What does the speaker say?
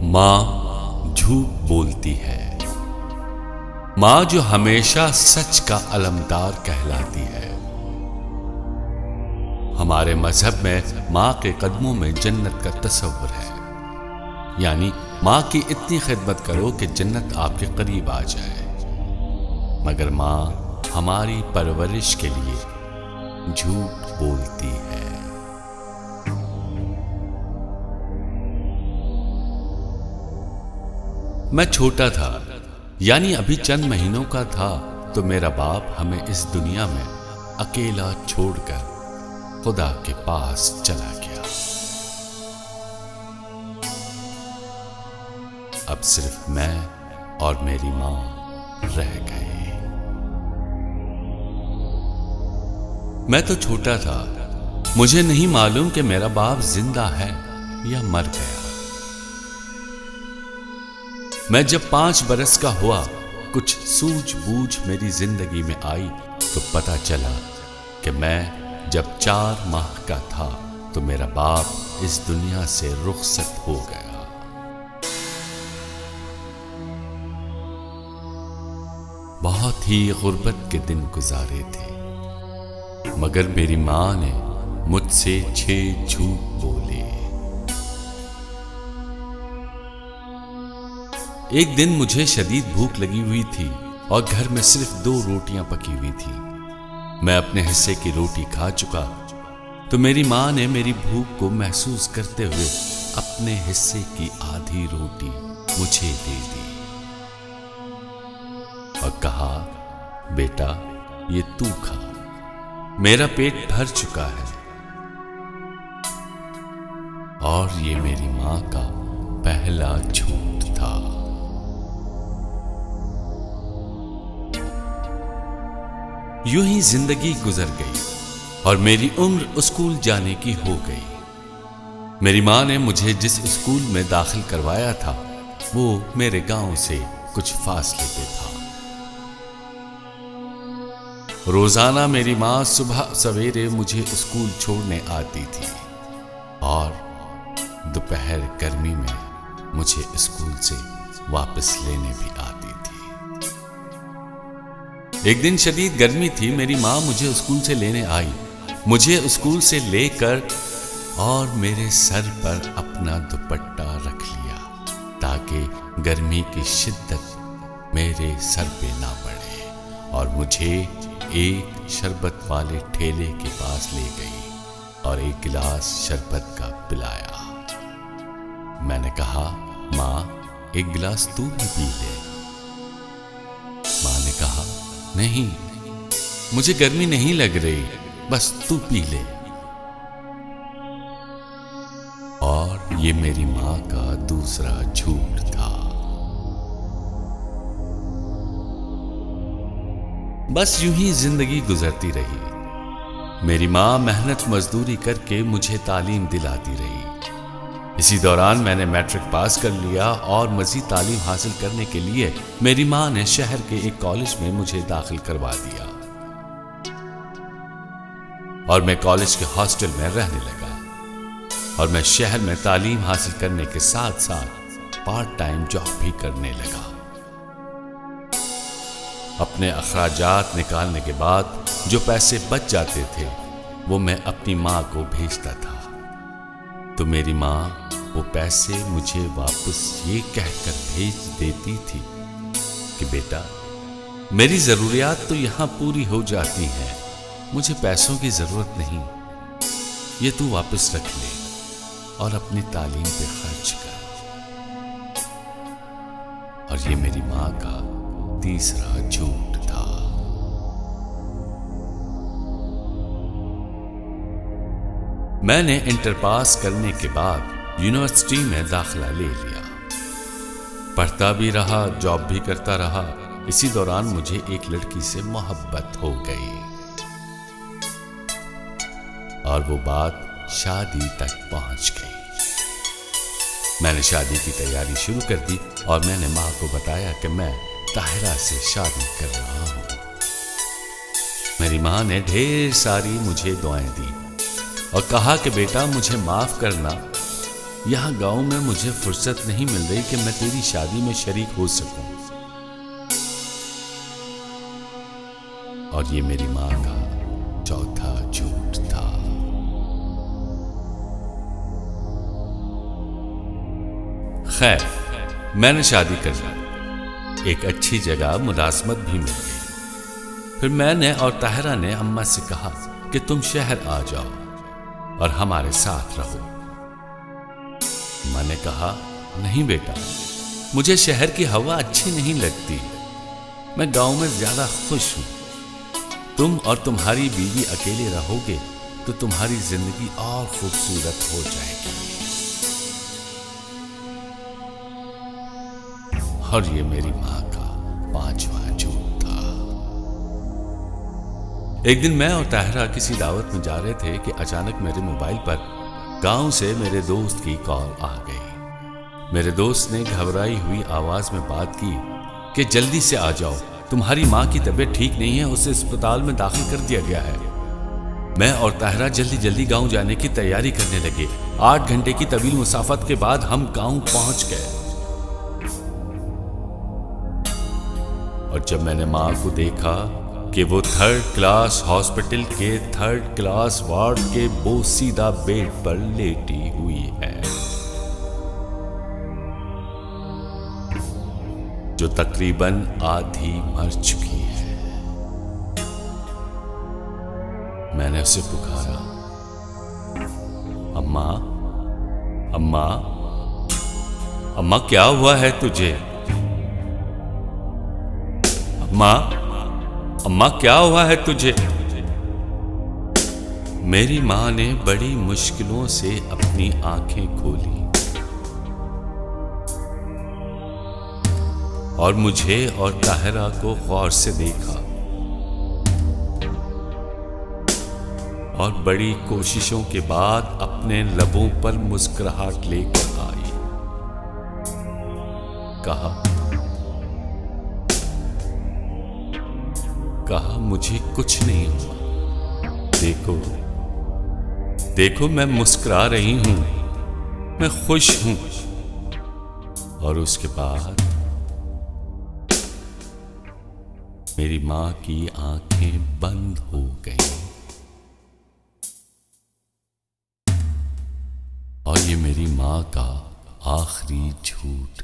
माँ झूठ बोलती है। माँ जो हमेशा सच का अलमदार कहलाती है। हमारे मजहब में माँ के कदमों में जन्नत का तस्वुर है, यानी माँ की इतनी खिदमत करो कि जन्नत आपके करीब आ जाए। मगर माँ हमारी परवरिश के लिए झूठ बोलती है। मैं छोटा था, यानी अभी चंद महीनों का था, तो मेरा बाप हमें इस दुनिया में अकेला छोड़कर खुदा के पास चला गया। अब सिर्फ मैं और मेरी माँ रह गए। मैं तो छोटा था, मुझे नहीं मालूम कि मेरा बाप जिंदा है या मर गया। मैं जब 5 बरस का हुआ, कुछ सूझबूझ मेरी जिंदगी में आई, तो पता चला कि मैं जब 4 माह का था तो मेरा बाप इस दुनिया से रुखसत हो गया। बहुत ही गुर्बत के दिन गुजारे थे, मगर मेरी मां ने मुझसे 6 झूठ बोले। एक दिन मुझे शदीद भूख लगी हुई थी और घर में सिर्फ 2 रोटियां पकी हुई थी। मैं अपने हिस्से की रोटी खा चुका, तो मेरी मां ने मेरी भूख को महसूस करते हुए अपने हिस्से की आधी रोटी मुझे दे दी और कहा, बेटा ये तू खा, मेरा पेट भर चुका है। और ये मेरी मां का पहला झूठ था। यूं ही जिंदगी गुजर गई और मेरी उम्र स्कूल जाने की हो गई। मेरी मां ने मुझे जिस स्कूल में दाखिल करवाया था, वो मेरे गांव से कुछ फासले पे था। रोजाना मेरी मां सुबह सवेरे मुझे स्कूल छोड़ने आती थी और दोपहर गर्मी में मुझे स्कूल से वापस लेने भी आती थी। एक दिन शदीद गर्मी थी, मेरी मां मुझे स्कूल से लेने आई। मुझे स्कूल से लेकर और मेरे सर पर अपना दुपट्टा रख लिया ताकि गर्मी की शिद्दत मेरे सर पे ना पड़े, और मुझे एक शरबत वाले ठेले के पास ले गई और एक गिलास शरबत का पिलाया। मैंने कहा, मां एक गिलास तू भी पी ले। मां ने कहा, नहीं, मुझे गर्मी नहीं लग रही, बस तू पी ले। और ये मेरी मां का दूसरा झूठ था। बस यूं ही जिंदगी गुजरती रही। मेरी मां मेहनत मजदूरी करके मुझे तालीम दिलाती रही। इसी दौरान मैंने मैट्रिक पास कर लिया और मजीद तालीम हासिल करने के लिए मेरी मां ने शहर के एक कॉलेज में मुझे दाखिल करवा दिया और मैं कॉलेज के हॉस्टल में रहने लगा। और मैं शहर में तालीम हासिल करने के साथ साथ पार्ट टाइम जॉब भी करने लगा। अपने अखराजात निकालने के बाद जो पैसे बच जाते थे, वो मैं अपनी मां को भेजता था। तो मेरी मां वो पैसे मुझे वापस ये कहकर भेज देती थी कि बेटा, मेरी जरूरियात तो यहां पूरी हो जाती हैं, मुझे पैसों की जरूरत नहीं, ये तू वापस रख ले और अपनी तालीम पे खर्च कर। और ये मेरी मां का तीसरा झूठ था। मैंने इंटर पास करने के बाद यूनिवर्सिटी में दाखिला ले लिया। पढ़ता भी रहा, जॉब भी करता रहा। इसी दौरान मुझे एक लड़की से मोहब्बत हो गई और वो बात शादी तक पहुंच गई। मैंने शादी की तैयारी शुरू कर दी और मैंने मां को बताया कि मैं ताहिरा से शादी कर रहा हूं। मेरी मां ने ढेर सारी मुझे दुआएं दी और कहा कि बेटा, मुझे माफ करना, यहाँ गांव में मुझे फुर्सत नहीं मिल रही कि मैं तेरी शादी में शरीक हो सकूं। और ये मेरी मां का चौथा झूठ था। खैर, मैंने शादी कर ली। एक अच्छी जगह मुलाजमत भी मिल गई। फिर मैंने और ताहिरा ने अम्मा से कहा कि तुम शहर आ जाओ और हमारे साथ रहो। अम्मा ने कहा, नहीं बेटा, मुझे शहर की हवा अच्छी नहीं लगती। मैं गांव में ज्यादा खुश हूं। तुम और तुम्हारी बीवी अकेले रहोगे तो तुम्हारी जिंदगी और खूबसूरत हो जाएगी। और ये मेरी मां का पांचवा झूठ था। एक दिन मैं और ताहिरा किसी दावत में जा रहे थे कि अचानक मेरे मोबाइल पर गांव से मेरे दोस्त की कॉल आ गई। मेरे दोस्त ने घबराई हुई आवाज में बात की कि जल्दी से आ जाओ, तुम्हारी मां की तबीयत ठीक नहीं है, उसे अस्पताल में दाखिल कर दिया गया है। मैं और ताहिरा जल्दी जल्दी गांव जाने की तैयारी करने लगे। 8 घंटे की तवील मुसाफत के बाद हम गांव पहुंच गए। और जब मैंने मां को देखा कि वो 3rd क्लास हॉस्पिटल के 3rd क्लास वार्ड के बोसीदा बेड पर लेटी हुई है, जो तकरीबन आधी मर चुकी है, मैंने उसे पुकारा, अम्मा, अम्मा, अम्मा क्या हुआ है तुझे? अम्मा, अम्मा क्या हुआ है तुझे? मेरी मां ने बड़ी मुश्किलों से अपनी आंखें खोली और मुझे और ताहिरा को गौर से देखा और बड़ी कोशिशों के बाद अपने लबों पर मुस्कुराहट लेकर आई। कहा मुझे कुछ नहीं हुआ। देखो, देखो, मैं मुस्कुरा रही हूं, मैं खुश हूं। और उसके बाद मेरी मां की आंखें बंद हो गईं। और ये मेरी मां का आखिरी झूठ